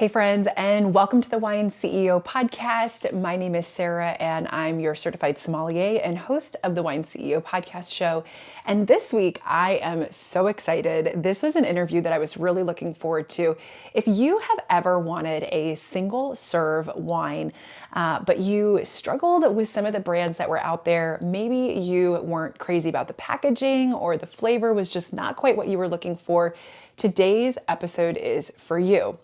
Hey, friends, and welcome to the Wine CEO podcast. My name is Sarah, and I'm your certified sommelier and host of the Wine CEO podcast show. And this week, I am so excited. This was an interview that I was really looking forward to. If you have ever wanted a single serve wine, but you struggled with some of the brands that were out there, maybe you weren't crazy about the packaging or the flavor was just not quite what you were looking for, today's episode is for you.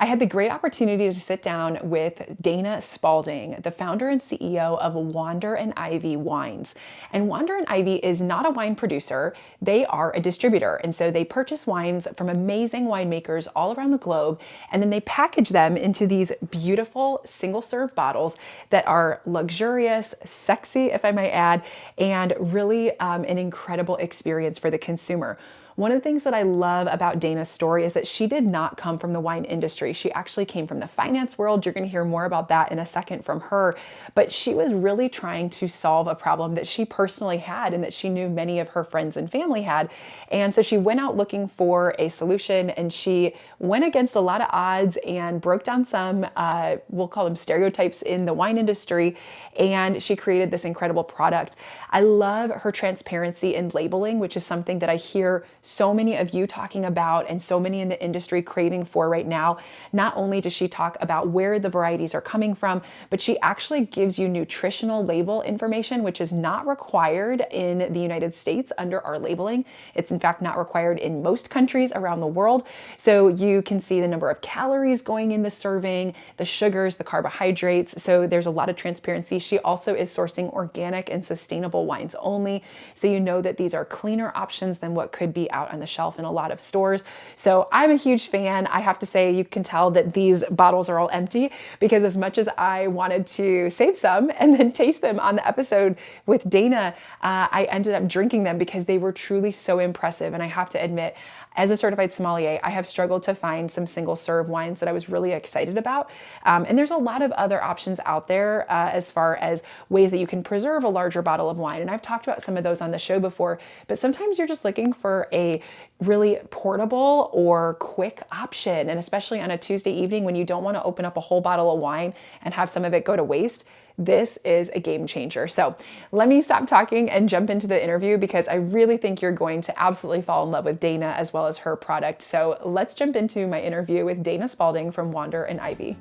I had the great opportunity to sit down with Dana Spaulding, the founder and CEO of Wander and Ivy Wines. And Wander and Ivy is not a wine producer, they are a distributor. And so they purchase wines from amazing winemakers all around the globe, and then they package them into these beautiful single serve bottles that are luxurious, sexy, if I might add, and really an incredible experience for the consumer. One of the things that I love about Dana's story is that she did not come from the wine industry. She actually came from the finance world. You're going to hear more about that in a second from her. But she was really trying to solve a problem that she personally had and that she knew many of her friends and family had. And so she went out looking for a solution, and she went against a lot of odds and broke down some, we'll call them stereotypes in the wine industry. And she created this incredible product. I love her transparency in labeling, which is something that I hear so many of you talking about and so many in the industry craving for right now. Not only does she talk about where the varieties are coming from, but she actually gives you nutritional label information, which is not required in the United States under our labeling. It's in fact not required in most countries around the world. So you can see the number of calories going in the serving, the sugars, the carbohydrates. So there's a lot of transparency. She also is sourcing organic and sustainable wines only. So you know that these are cleaner options than what could be out on the shelf in a lot of stores. So I'm a huge fan. I have to say, you can tell that these bottles are all empty because as much as I wanted to save some and then taste them on the episode with Dana, I ended up drinking them because they were truly so impressive. And I have to admit, as a certified sommelier, I have struggled to find some single serve wines that I was really excited about. And there's a lot of other options out there as far as ways that you can preserve a larger bottle of wine. And I've talked about some of those on the show before, but sometimes you're just looking for a really portable or quick option. And especially on a Tuesday evening when you don't want to open up a whole bottle of wine and have some of it go to waste, this is a game changer. So let me stop talking and jump into the interview because I really think you're going to absolutely fall in love with Dana as well as her product. So let's jump into my interview with Dana Spaulding from Wander and Ivy.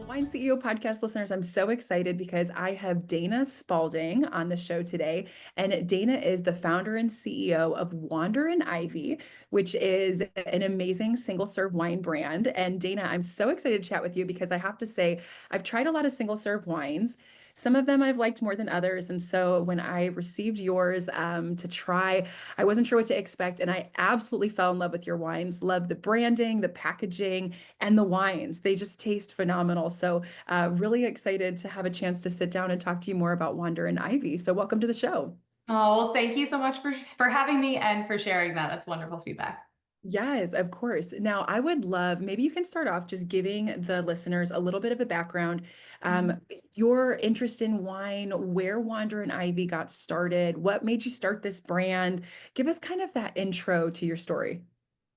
Wine CEO podcast listeners, I'm so excited because I have Dana Spaulding on the show today. And Dana is the founder and CEO of Wander and Ivy, which is an amazing single serve wine brand. And Dana, I'm so excited to chat with you because I have to say, I've tried a lot of single serve wines. Some of them I've liked more than others. And so when I received yours to try, I wasn't sure what to expect. And I absolutely fell in love with your wines. Love the branding, the packaging, and the wines. They just taste phenomenal. So really excited to have a chance to sit down and talk to you more about Wander and Ivy. So welcome to the show. Oh, well, thank you so much for having me and for sharing that. That's wonderful feedback. Yes, of course. Now, I would love, maybe you can start off just giving the listeners a little bit of a background, Mhm. your interest in wine, where Wander and Ivy got started, what made you start this brand. Give us kind of that intro to your story.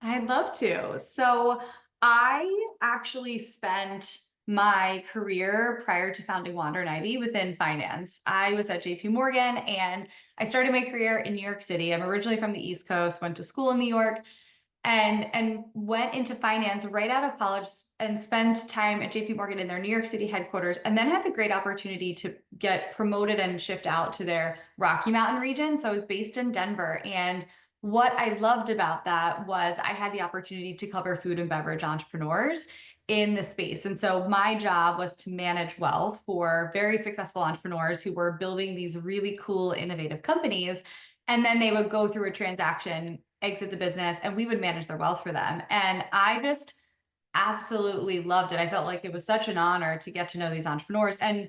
I'd love to. So I actually spent my career prior to founding Wander and Ivy within finance. I was at JP Morgan and I started my career in New York City. I'm originally from the East Coast, went to school in New York, and went into finance right out of college and spent time at JP Morgan in their New York City headquarters, and then had the great opportunity to get promoted and shift out to their Rocky Mountain region. So I was based in Denver, and what I loved about that was I had the opportunity to cover food and beverage entrepreneurs in the space. And so my job was to manage wealth for very successful entrepreneurs who were building these really cool, innovative companies. And then they would go through a transaction, exit the business, and we would manage their wealth for them. And I just absolutely loved it. I felt like it was such an honor to get to know these entrepreneurs. And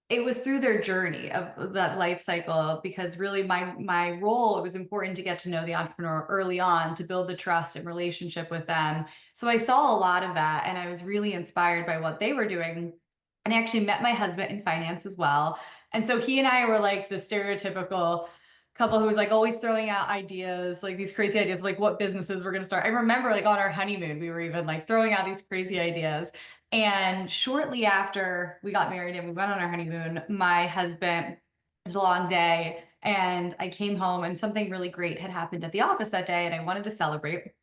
it was through their journey of that life cycle, because really my role, it was important to get to know the entrepreneur early on to build the trust and relationship with them. So I saw a lot of that and I was really inspired by what they were doing. And I actually met my husband in finance as well. And so he and I were like the stereotypical couple who was like always throwing out ideas, like these crazy ideas, like what businesses we're going to start. I remember like on our honeymoon, we were even like throwing out these crazy ideas. And shortly after we got married and we went on our honeymoon, my husband, it was a long day, and I came home and something really great had happened at the office that day, and I wanted to celebrate.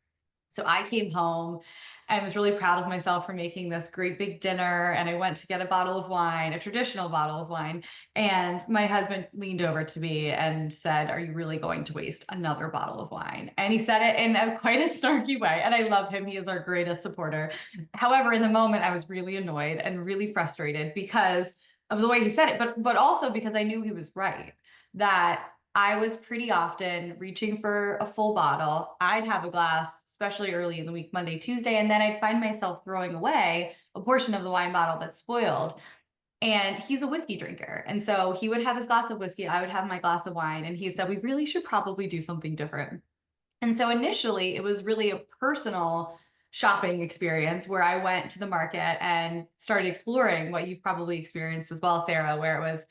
So I came home and was really proud of myself for making this great big dinner. And I went to get a bottle of wine, a traditional bottle of wine. And my husband leaned over to me and said, "Are you really going to waste another bottle of wine?" And he said it in quite a snarky way. And I love him. He is our greatest supporter. However, in the moment, I was really annoyed and really frustrated because of the way he said it, but also because I knew he was right, that I was pretty often reaching for a full bottle. I'd have a glass, especially early in the week, Monday, Tuesday, and then I'd find myself throwing away a portion of the wine bottle that's spoiled. And he's a whiskey drinker. And so he would have his glass of whiskey, I would have my glass of wine. And he said, "We really should probably do something different." And so initially, it was really a personal shopping experience where I went to the market and started exploring what you've probably experienced as well, Sarah, where it was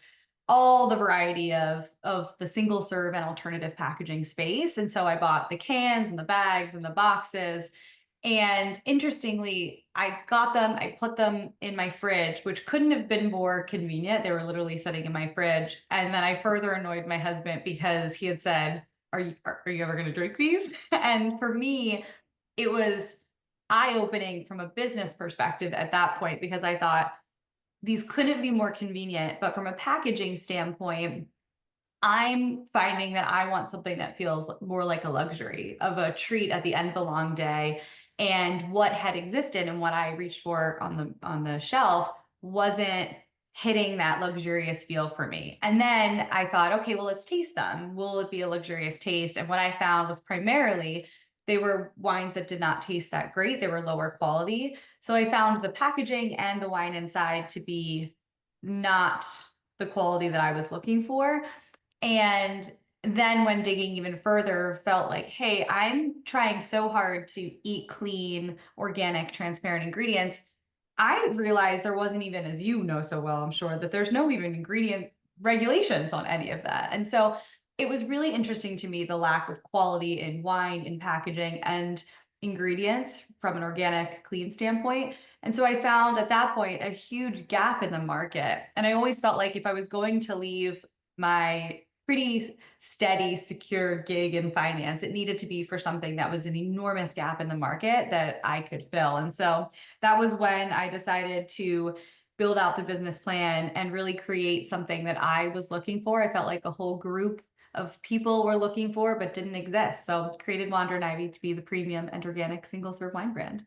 all the variety of the single serve and alternative packaging space. And so I bought the cans and the bags and the boxes. And interestingly, I got them, I put them in my fridge, which couldn't have been more convenient. They were literally sitting in my fridge. And then I further annoyed my husband because he had said, are you ever going to drink these?" And for me, it was eye-opening from a business perspective at that point, because I thought these couldn't be more convenient. But from a packaging standpoint, I'm finding that I want something that feels more like a luxury, of a treat at the end of a long day. And what had existed and what I reached for on the shelf wasn't hitting that luxurious feel for me. And then I thought, okay, well, let's taste them. Will it be a luxurious taste? And what I found was primarily they were wines that did not taste that great. They were lower quality. So I found the packaging and the wine inside to be not the quality that I was looking for. And then when digging even further, felt like, hey, I'm trying so hard to eat clean, organic, transparent ingredients. I realized there wasn't even, as you know so well, I'm sure, that there's no even ingredient regulations on any of that. And so it was really interesting to me, the lack of quality in wine, in packaging, and ingredients from an organic, clean standpoint. And so I found at that point a huge gap in the market. And I always felt like if I was going to leave my pretty steady, secure gig in finance, it needed to be for something that was an enormous gap in the market that I could fill. And so that was when I decided to build out the business plan and really create something that I was looking for. I felt like a whole group of people were looking for, but didn't exist. So created Wander and Ivy to be the premium and organic single serve wine brand.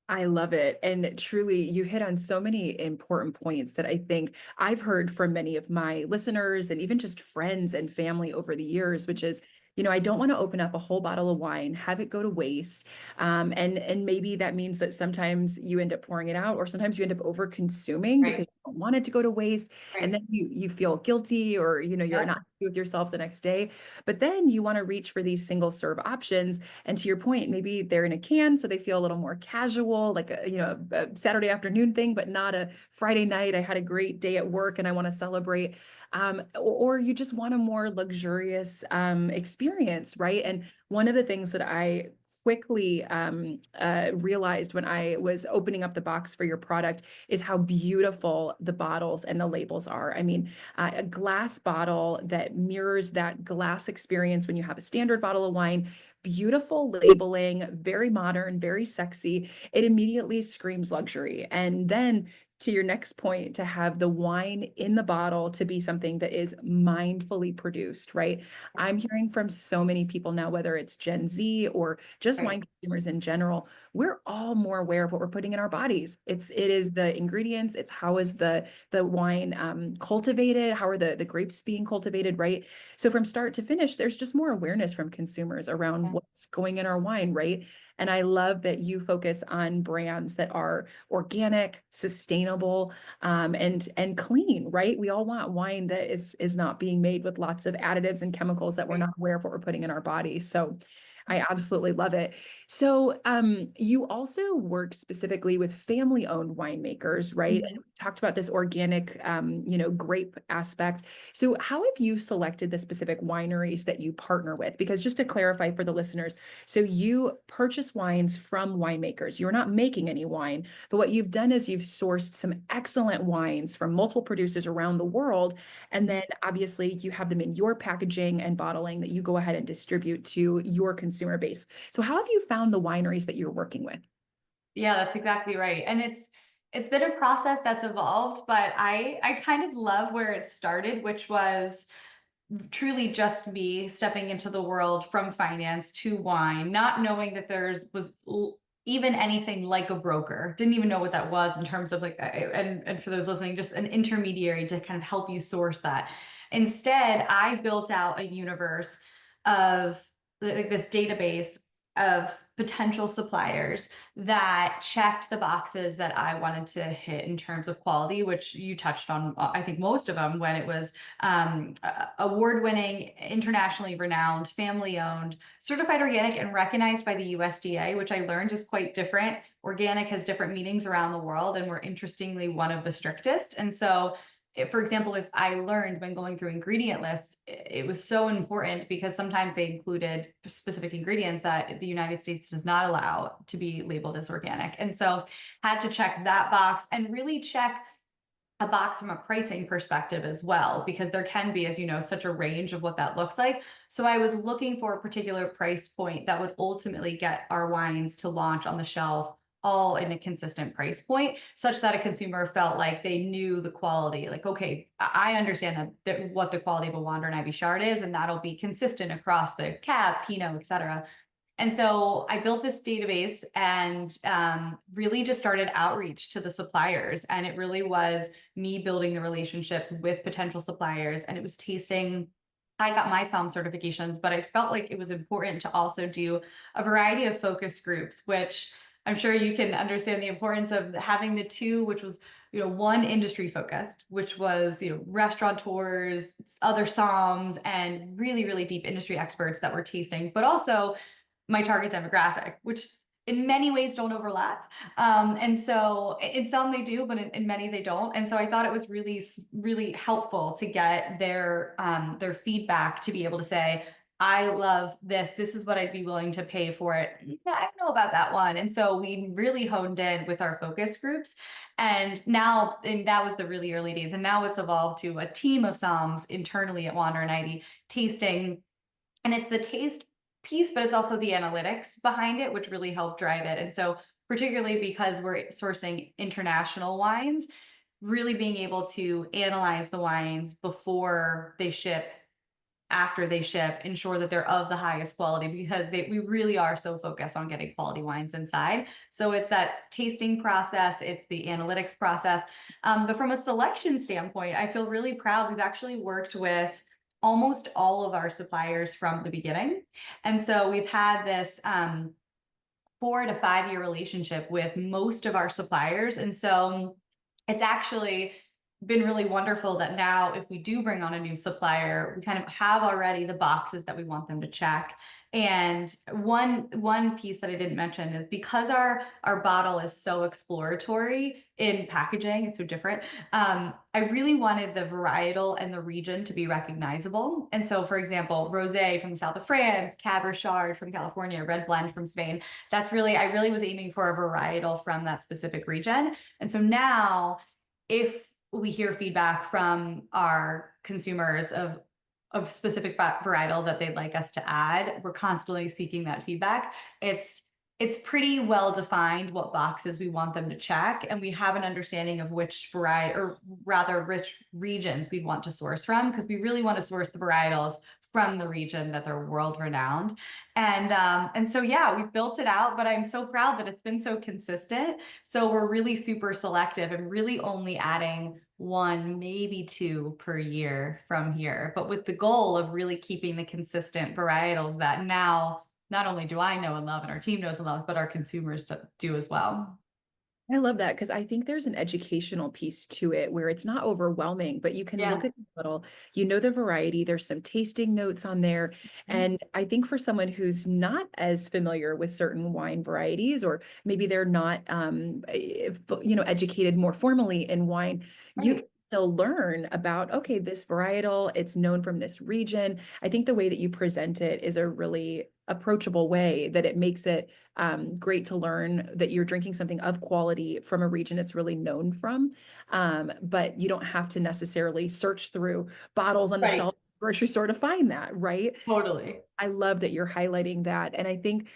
I love it. And truly, you hit on so many important points that I think I've heard from many of my listeners and even just friends and family over the years, which is, I don't want to open up a whole bottle of wine, have it go to waste. And maybe that means that sometimes you end up pouring it out, or sometimes you end up over consuming because Right. you don't want it to go to waste. And Right. then you feel guilty, or you're not Yep. happy with yourself the next day. But then you want to reach for these single serve options. And to your point, maybe they're in a can, so they feel a little more casual, like a Saturday afternoon thing, but not a Friday night. I had a great day at work and I want to celebrate. Or you just want a more luxurious experience, right? And one of the things that I quickly realized when I was opening up the box for your product is how beautiful the bottles and the labels are. I mean, a glass bottle that mirrors that glass experience when you have a standard bottle of wine, beautiful labeling, very modern, very sexy. It immediately screams luxury. And then to your next point, to have the wine in the bottle to be something that is mindfully produced, right? I'm hearing from so many people now, whether it's Gen Z or just Right. wine consumers in general, we're all more aware of what we're putting in our bodies. It is the ingredients, it's how is the wine cultivated, how are the grapes being cultivated, right? So from start to finish, there's just more awareness from consumers around Yeah. what's going in our wine, right? And I love that you focus on brands that are organic, sustainable, and clean, right? We all want wine that is not being made with lots of additives and chemicals that we're Right. not aware of what we're putting in our body. So I absolutely love it. So you also work specifically with family-owned winemakers, right? And Mhm. we talked about this organic, grape aspect. So how have you selected the specific wineries that you partner with? Because just to clarify for the listeners, so you purchase wines from winemakers. You're not making any wine, but what you've done is you've sourced some excellent wines from multiple producers around the world. And then obviously you have them in your packaging and bottling that you go ahead and distribute to your consumer base. So how have you found the wineries that you're working with? Yeah, that's exactly right. And it's been a process that's evolved, but I kind of love where it started, which was truly just me stepping into the world from finance to wine, not knowing that even anything like a broker. Didn't even know what that was in terms of and for those listening, just an intermediary to kind of help you source that. Instead, I built out a universe of like this database of potential suppliers that checked the boxes that I wanted to hit in terms of quality, which you touched on, I think most of them, when it was award-winning, internationally renowned, family-owned, certified organic, and recognized by the USDA, which I learned is quite different. Organic has different meanings around the world, and we're interestingly one of the strictest. And so for example, if I learned when going through ingredient lists, it was so important because sometimes they included specific ingredients that the United States does not allow to be labeled as organic. And so had to check that box and really check a box from a pricing perspective as well, because there can be, as you know, such a range of what that looks like. So I was looking for a particular price point that would ultimately get our wines to launch on the shelf all in a consistent price point, such that a consumer felt like they knew the quality. Like, okay, I understand that what the quality of a Wander and Ivy Shard is, and that'll be consistent across the Cab, Pinot, et cetera. And so I built this database and really just started outreach to the suppliers. And it really was me building the relationships with potential suppliers. And it was tasting. I got my SOM certifications, but I felt like it was important to also do a variety of focus groups, which I'm sure you can understand the importance of having the two, which was, one industry focused, which was, restaurateurs, other SOMs, and really, really deep industry experts that were tasting, but also my target demographic, which in many ways don't overlap. And so in some they do, but in many they don't. And so I thought it was really, really helpful to get their feedback to be able to say, I love this. This is what I'd be willing to pay for it. Yeah, I don't know about that one. And so we really honed in with our focus groups. And that was the really early days. And now it's evolved to a team of SOMs internally at Wander and Ivy tasting. And it's the taste piece, but it's also the analytics behind it, which really help drive it. And so particularly because we're sourcing international wines, really being able to analyze the wines before they ship, after they ship, ensure that they're of the highest quality, because we really are so focused on getting quality wines inside. So it's that tasting process, it's the analytics process. But from a selection standpoint, I feel really proud. We've actually worked with almost all of our suppliers from the beginning. And so we've had this 4 to 5 year relationship with most of our suppliers. And so it's actually been really wonderful that now if we do bring on a new supplier, we kind of have already the boxes that we want them to check. And one piece that I didn't mention is because our bottle is so exploratory in packaging, it's so different. I really wanted the varietal and the region to be recognizable. And so, for example, rosé from the south of France, Cab Chard from California, red blend from Spain. I really was aiming for a varietal from that specific region. And so now, if we hear feedback from our consumers of specific varietal that they'd like us to add, we're constantly seeking that feedback. It's pretty well defined what boxes we want them to check, and we have an understanding of which variety, or rather which regions we want to source from, because we really want to source the varietals from the region that they're world renowned. And so yeah, we've built it out, but I'm so proud that it's been so consistent. So we're really super selective and really only adding one, maybe two per year from here, but with the goal of really keeping the consistent varietals that now not only do I know and love and our team knows and loves, but our consumers do as well. I love that because I think there's an educational piece to it where it's not overwhelming, but you can look Yeah. at the bottle, you know the variety, there's some tasting notes on there. Mhm. And I think for someone who's not as familiar with certain wine varieties, or maybe they're not educated more formally in wine, you can Right. still learn about, okay, this varietal, it's known from this region. I think the way that you present it is a really approachable way that it makes it great to learn that you're drinking something of quality from a region it's really known from. But you don't have to necessarily search through bottles on the Right. shelf at the grocery store to find that, right? Totally. I love that you're highlighting that. And I think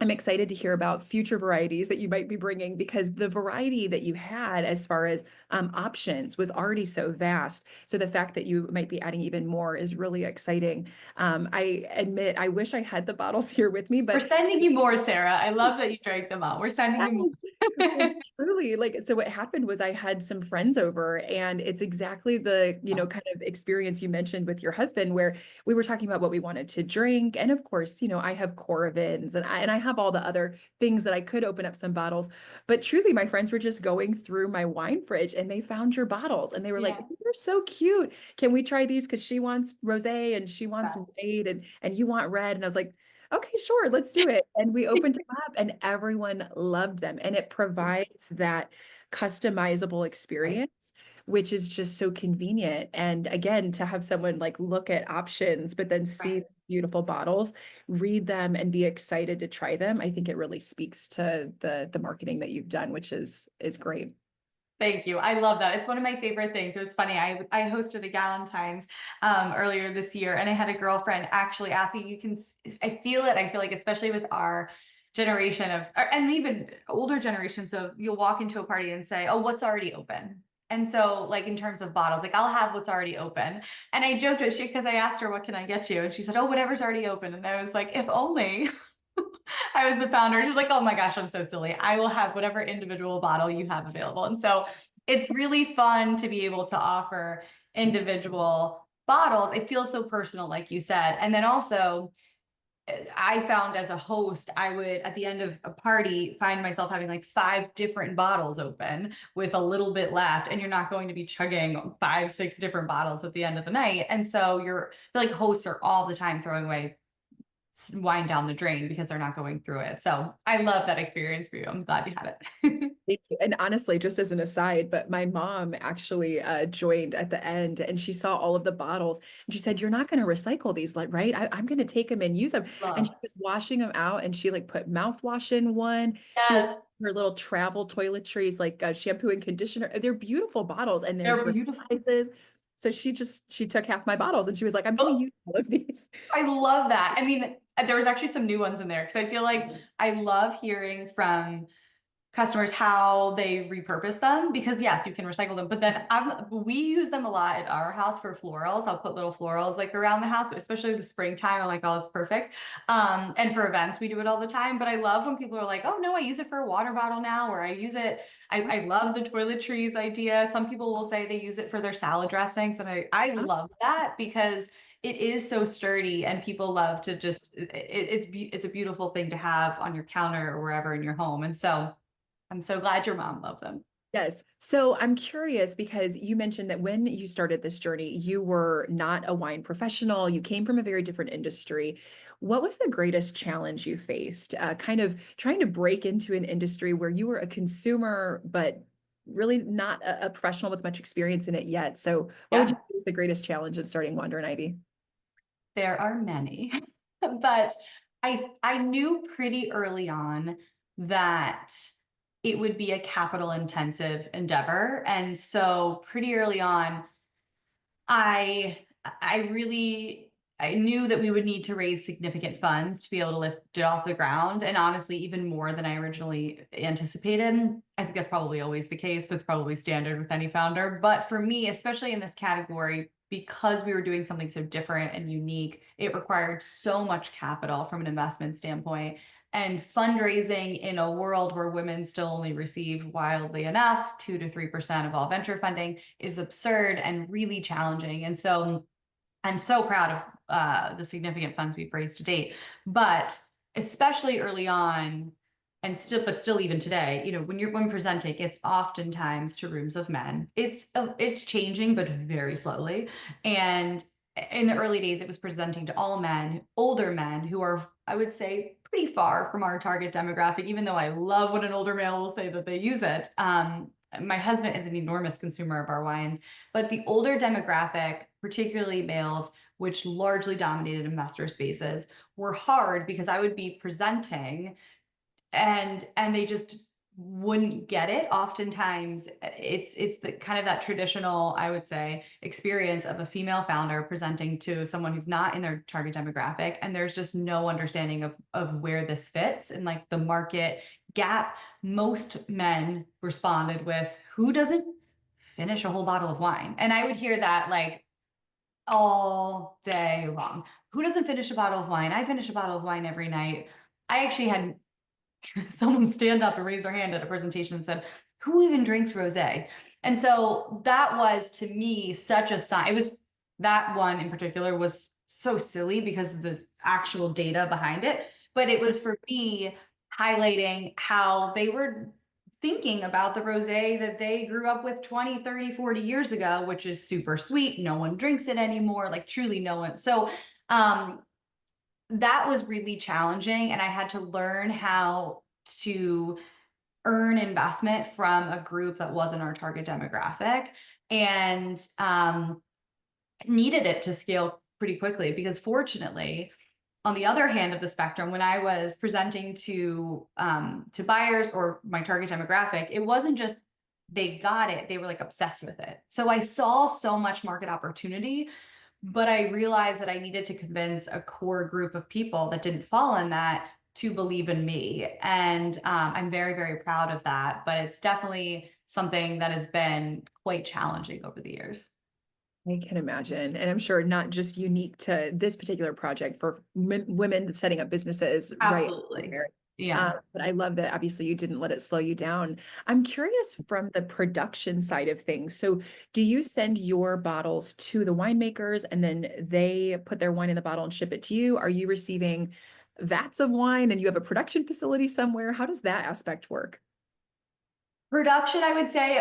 I'm excited to hear about future varieties that you might be bringing because the variety that you had as far as options was already so vast. So the fact that you might be adding even more is really exciting. I admit, I wish I had the bottles here with me, We're but sending you more, Sarah. I love that you drank them all. We're sending you yes. Well, more. truly, like, so what happened was I had some friends over, and it's exactly the, kind of experience you mentioned with your husband, where we were talking about what we wanted to drink. And of course, I have Coravins and I have all the other things that I could open up some bottles. But truly, my friends were just going through my wine fridge and they found your bottles and they were like, Yeah. "They're so cute. Can we try these? Because she wants rosé and she wants Yeah. white and you want red." And I was like, okay, sure, let's do it. And we opened them up and everyone loved them. And it provides that customizable Right. experience, which is just so convenient. And again, to have someone like look at options, but then see Right. beautiful bottles, read them and be excited to try them, I think it really speaks to the marketing that you've done, which is great. Thank you. I love that. It's one of my favorite things. It was funny. I hosted a Galentine's earlier this year, and I had a girlfriend actually asking, you can, I feel it. I feel like, especially with our generation and even older generations, so you'll walk into a party and say, oh, what's already open? And so, like, in terms of bottles, like, I'll have what's already open. And I joked with she because I asked her, what can I get you? And she said, oh, whatever's already open. And I was like, if only. I was the founder. She's like, oh my gosh, I'm so silly. I will have whatever individual bottle you have available. And so it's really fun to be able to offer individual bottles. It feels so personal, like you said. And then also, I found as a host, I would at the end of a party find myself having like 5 different bottles open with a little bit left, and you're not going to be chugging 5, 6 different bottles at the end of the night. And so I feel like hosts are all the time throwing away wine down the drain because they're not going through it. So I love that experience for you. I'm glad you had it. Thank you. And honestly, just as an aside, but my mom actually joined at the end and she saw all of the bottles and she said, "You're not going to recycle these, like, right? I'm going to take them and use them." And she Love. was washing them out and she like put mouthwash in one. She was Yes, her little travel toiletries, like shampoo and conditioner. They're beautiful bottles and they're they're great beautiful. sizes. So she took half my bottles and she was like, "I'm going to Oh, use all of these." I love that. I mean, there was actually some new ones in there because I feel like I love hearing from customers how they repurpose them because yes, you can recycle them, but then we use them a lot at our house for florals. I'll put little florals like around the house, but especially the springtime, I'm like, oh, it's perfect. And for events, we do it all the time. But I love when people are like, oh no, I use it for a water bottle now, or I use it. I love the toiletries idea. Some people will say they use it for their salad dressings, and I love that because it is so sturdy and people love to just it's a beautiful thing to have on your counter or wherever in your home. And so I'm so glad your mom loved them. Yes. So I'm curious because you mentioned that when you started this journey, you were not a wine professional. You came from a very different industry. What was the greatest challenge you faced, kind of trying to break into an industry where you were a consumer, but really not a professional with much experience in it yet? So what would you Yeah, say was the greatest challenge in starting Wander and Ivy? there are many, but I knew pretty early on that it would be a capital intensive endeavor. And so pretty early on, I knew that we would need to raise significant funds to be able to lift it off the ground. And honestly, even more than I originally anticipated. I think that's probably always the case. That's probably standard with any founder. But for me, especially in this category, because we were doing something so different and unique, it required so much capital from an investment standpoint. And fundraising in a world where women still only receive, wildly enough, 2 to 3% of all venture funding is absurd and really challenging. And so I'm so proud of the significant funds we've raised to date. But especially early on, but still even today, when presenting, it's oftentimes to rooms of men. It's changing, but very slowly. And in the early days, it was presenting to all men, older men who are, I would say, pretty far from our target demographic, even though I love when an older male will say that they use it. My husband is an enormous consumer of our wines, but the older demographic, particularly males, which largely dominated investor spaces, were hard because I would be presenting and they just wouldn't get it. Oftentimes it's the kind of that traditional, I would say, experience of a female founder presenting to someone who's not in their target demographic, and there's just no understanding of where this fits and like the market gap. Most men responded with, who doesn't finish a whole bottle of wine? And I would hear that like all day long. Who doesn't finish a bottle of wine? I finish a bottle of wine every night. I actually had someone stand up and raise their hand at a presentation and said, who even drinks rosé? And so that was to me such a sign. It was, that one in particular was so silly because of the actual data behind it. But it was for me highlighting how they were thinking about the rosé that they grew up with 20, 30, 40 years ago, which is super sweet. No one drinks it anymore, like truly no one. So that was really challenging, and I had to learn how to earn investment from a group that wasn't our target demographic, and needed it to scale pretty quickly because fortunately, on the other hand of the spectrum, when I was presenting to buyers or my target demographic, it wasn't just they got it, they were like obsessed with it. So I saw so much market opportunity, but I realized that I needed to convince a core group of people that didn't fall in that to believe in me. And I'm very, very proud of that. But it's definitely something that has been quite challenging over the years. I can imagine. And I'm sure not just unique to this particular project for women setting up businesses right Absolutely. everywhere. Yeah. But I love that obviously you didn't let it slow you down. I'm curious from the production side of things. So, do you send your bottles to the winemakers and then they put their wine in the bottle and ship it to you? Are you receiving vats of wine and you have a production facility somewhere? How does that aspect work? Production, I would say,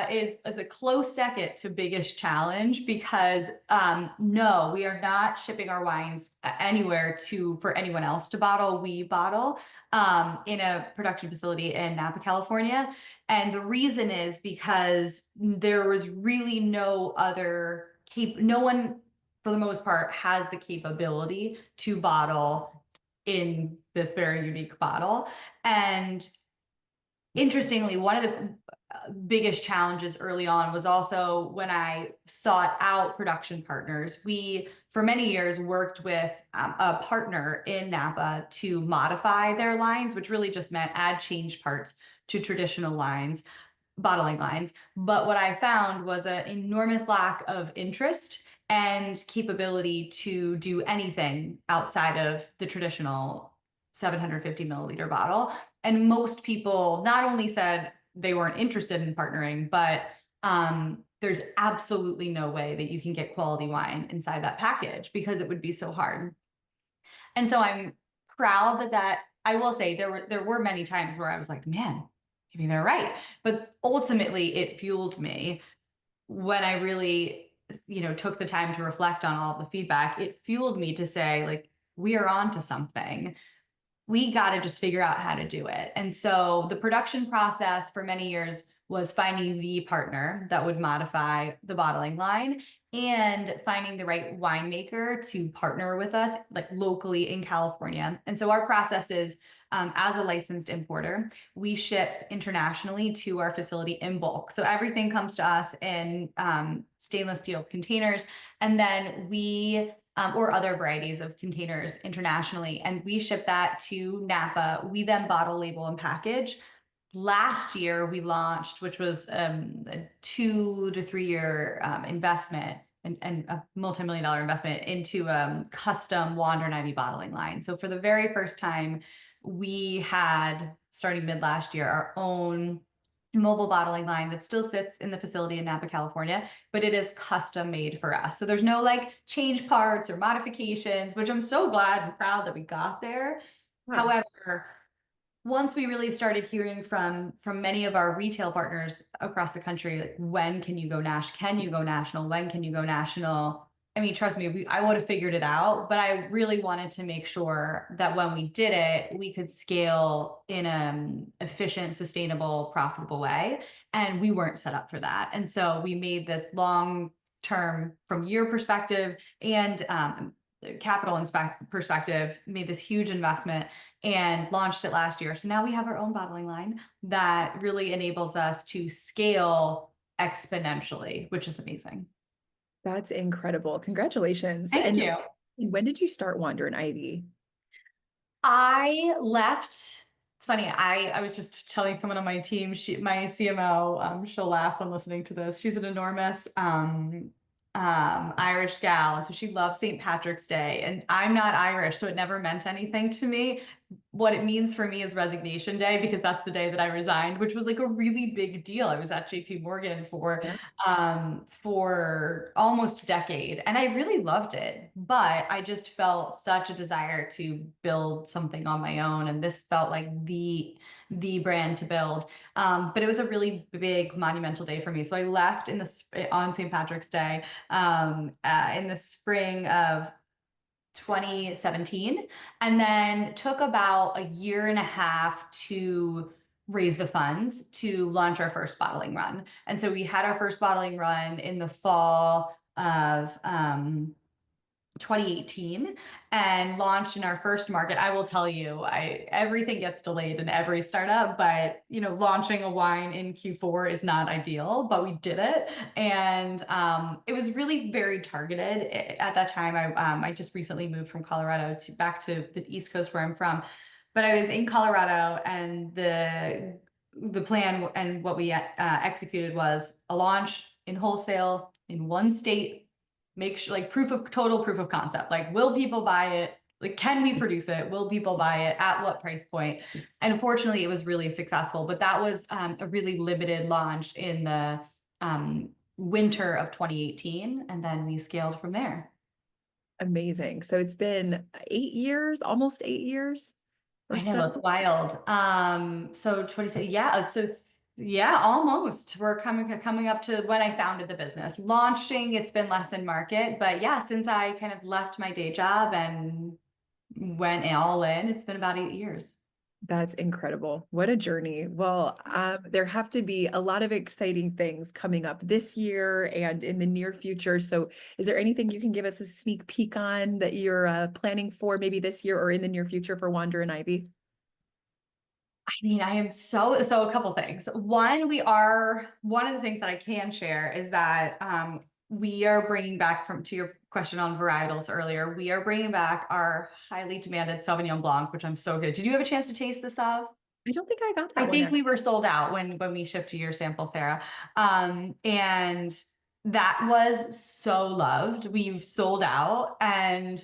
is a close second to biggest challenge because no, we are not shipping our wines anywhere for anyone else to bottle. We bottle in a production facility in Napa, California, and the reason is because there was really no one for the most part has the capability to bottle in this very unique bottle. And interestingly, one of the biggest challenges early on was also when I sought out production partners. We, for many years, worked with a partner in Napa to modify their lines, which really just meant add change parts to traditional lines, bottling lines. But what I found was an enormous lack of interest and capability to do anything outside of the traditional 750 milliliter bottle. And most people not only said they weren't interested in partnering, but there's absolutely no way that you can get quality wine inside that package because it would be so hard. And so I'm proud that I will say there were many times where I was like, man, maybe they're right. But ultimately it fueled me when I really, took the time to reflect on all the feedback. It fueled me to say, like, we are on to something. We got to just figure out how to do it. And so the production process for many years was finding the partner that would modify the bottling line and finding the right winemaker to partner with us, like locally in California. And so our process is, as a licensed importer, we ship internationally to our facility in bulk. So everything comes to us in stainless steel containers, and then or other varieties of containers internationally. And we ship that to Napa. We then bottle, label, and package. Last year, we launched, which was a 2 to 3 year investment and a multi-million-dollar investment into custom Wander Ivy bottling line. So for the very first time, we had, starting mid last year, our own mobile bottling line that still sits in the facility in Napa, California, but it is custom made for us. So there's no like change parts or modifications, which I'm so glad and proud that we got there. Huh. However, once we really started hearing from many of our retail partners across the country, like, when can you go national? Can you go national? When can you go national? I mean, trust me, I would have figured it out, but I really wanted to make sure that when we did it, we could scale in an efficient, sustainable, profitable way. And we weren't set up for that. And so we made this long term, from year perspective and capital perspective, made this huge investment and launched it last year. So now we have our own bottling line that really enables us to scale exponentially, which is amazing. That's incredible. Congratulations. Thank And you. when did you start Wander and Ivy? I left. It's funny. I was just telling someone on my team, my CMO, she'll laugh when listening to this. She's an enormous Irish gal, so she loves St. Patrick's Day, and I'm not Irish, so it never meant anything to me. What it means for me is Resignation Day, because that's the day that I resigned, which was like a really big deal. I was at JP Morgan for almost a decade, and I really loved it, but I just felt such a desire to build something on my own, and this felt like the brand to build. But it was a really big monumental day for me, so I left on St. Patrick's Day in the spring of 2017, and then took about a year and a half to raise the funds to launch our first bottling run. And so we had our first bottling run in the fall of 2018 and launched in our first market. I will tell you, everything gets delayed in every startup, but launching a wine in Q4 is not ideal, but we did it. And it was really very targeted. At that time, I just recently moved from Colorado back to the East Coast where I'm from. But I was in Colorado, and the plan and what we executed was a launch in wholesale in one state. Make sure, like, total proof of concept. Like, will people buy it? Like, can we produce it? Will people buy it? At what price point? And fortunately, it was really successful. But that was a really limited launch in the winter of 2018, and then we scaled from there. Amazing. So it's been 8 years, almost 8 years or I know, so. it's wild. So 26, yeah, yeah, almost. We're coming up to when I founded the business. Launching, it's been less in market, but yeah, since I kind of left my day job and went all in, it's been about 8 years. That's incredible. What a journey. Well, there have to be a lot of exciting things coming up this year and in the near future. So, is there anything you can give us a sneak peek on that you're planning for maybe this year or in the near future for Wander and Ivy? I mean, I am so a couple things. One of the things that I can share is that we are bringing back, to your question on varietals earlier, we are bringing back our highly demanded Sauvignon Blanc, which I'm so good. Did you have a chance to taste this of? I don't think I got I that one think we actually. were sold out when we shipped to your sample, Sarah. And that was so loved. We've sold out and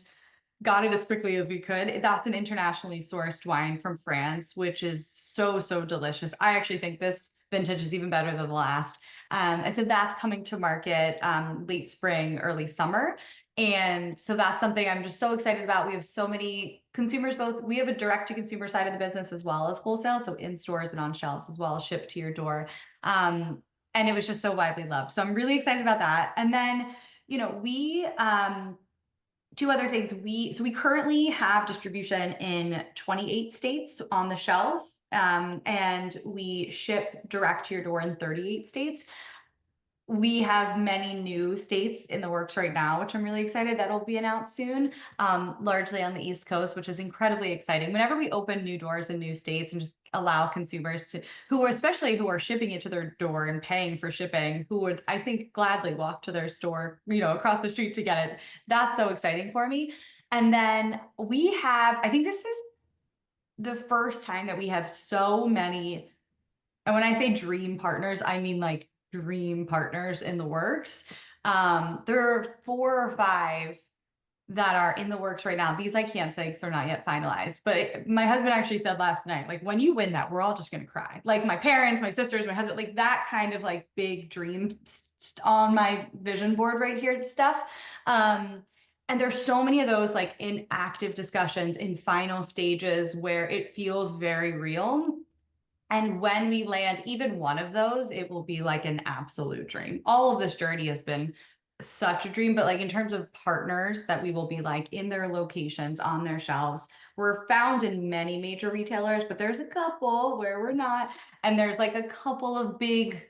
got it as quickly as we could. That's an internationally sourced wine from France, which is so delicious. I actually think this vintage is even better than the last. And so that's coming to market late spring, early summer. And so that's something I'm just so excited about. We have so many consumers, we have a direct to consumer side of the business as well as wholesale. So in stores and on shelves, as well as shipped to your door. And it was just so widely loved. So I'm really excited about that. And then, we, two other things. We currently have distribution in 28 states on the shelf, and we ship direct to your door in 38 states. We have many new states in the works right now, which I'm really excited that'll be announced soon, largely on the East Coast, which is incredibly exciting. Whenever we open new doors in new states and just allow consumers especially who are shipping it to their door and paying for shipping, who would, I think, gladly walk to their store, across the street to get it. That's so exciting for me. And then I think this is the first time that we have so many, and when I say dream partners, I mean like dream partners in the works. There are 4 or 5 that are in the works right now. These I can't say because they're not yet finalized. But my husband actually said last night, like, when you win that, we're all just going to cry. Like, my parents, my sisters, my husband, like that kind of like big dream on my vision board right here stuff. And there's so many of those like in active discussions in final stages where it feels very real. And when we land even one of those, it will be like an absolute dream. All of this journey has been such a dream, but like in terms of partners that we will be like in their locations, on their shelves, we're found in many major retailers, but there's a couple where we're not. And there's like a couple of big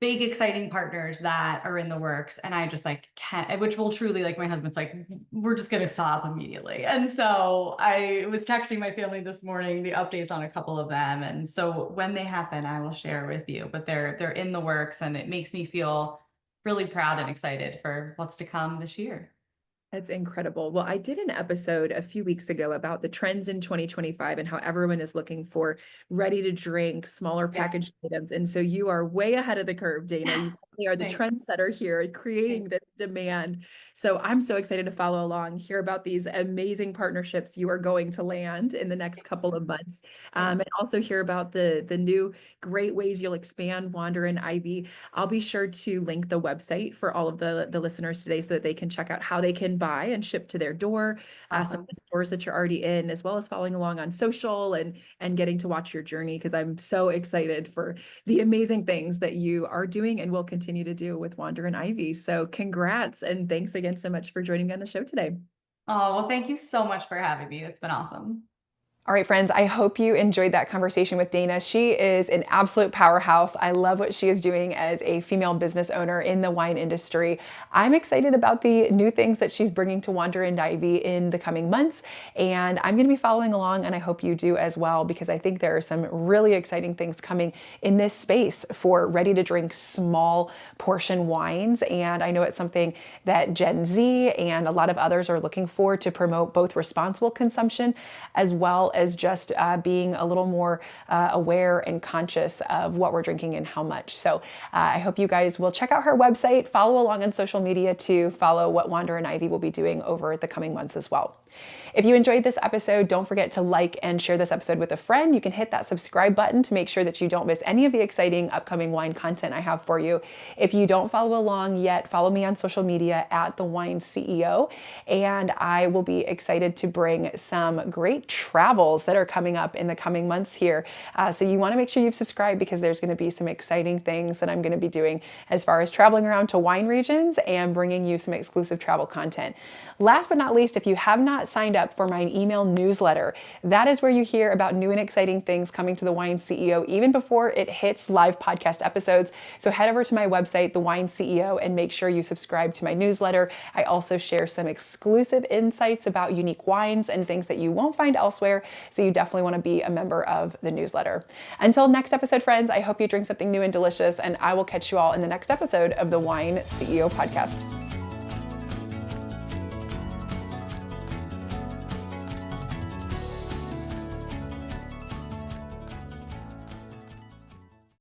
exciting partners that are in the works, and I just like can't, which will truly, like, my husband's like, we're just gonna stop immediately. And so I was texting my family this morning the updates on a couple of them, and so when they happen I will share with you, but they're in the works, and it makes me feel really proud and excited for what's to come this year. That's incredible. Well, I did an episode a few weeks ago about the trends in 2025 and how everyone is looking for ready to drink, smaller Yeah. packaged items. And so you are way ahead of the curve, Dana. You really are the Thanks. trendsetter here, creating this demand. So I'm so excited to follow along, hear about these amazing partnerships you are going to land in the next couple of months, and also hear about the new great ways you'll expand Wander and Ivy. I'll be sure to link the website for all of the listeners today so that they can check out how they can buy and ship to their door, some of Awesome. the stores that you're already in, as well as following along on social and getting to watch your journey, because I'm so excited for the amazing things that you are doing and will continue to do with Wander and Ivy. So congrats, and thanks again so much for joining me on the show today. Oh, well, thank you so much for having me. It's been awesome. All right, friends, I hope you enjoyed that conversation with Dana. She is an absolute powerhouse. I love what she is doing as a female business owner in the wine industry. I'm excited about the new things that she's bringing to Wander and Ivy in the coming months, and I'm going to be following along, and I hope you do as well, because I think there are some really exciting things coming in this space for ready to drink small portion wines. And I know it's something that Gen Z and a lot of others are looking for to promote both responsible consumption as well as just being a little more aware and conscious of what we're drinking and how much. So I hope you guys will check out her website, follow along on social media to follow what Wander and Ivy will be doing over the coming months as well. If you enjoyed this episode, don't forget to like and share this episode with a friend. You can hit that subscribe button to make sure that you don't miss any of the exciting upcoming wine content I have for you. If you don't follow along yet, follow me on social media at The Wine CEO, and I will be excited to bring some great travels that are coming up in the coming months here. So you want to make sure you've subscribed, because there's going to be some exciting things that I'm going to be doing as far as traveling around to wine regions and bringing you some exclusive travel content. Last but not least, if you have not signed up for my email newsletter, that is where you hear about new and exciting things coming to The Wine CEO even before it hits live podcast episodes. So head over to my website, The Wine CEO, and make sure you subscribe to my newsletter. I also share some exclusive insights about unique wines and things that you won't find elsewhere. So you definitely want to be a member of the newsletter. Until next episode, friends, I hope you drink something new and delicious, and I will catch you all in the next episode of the Wine CEO podcast.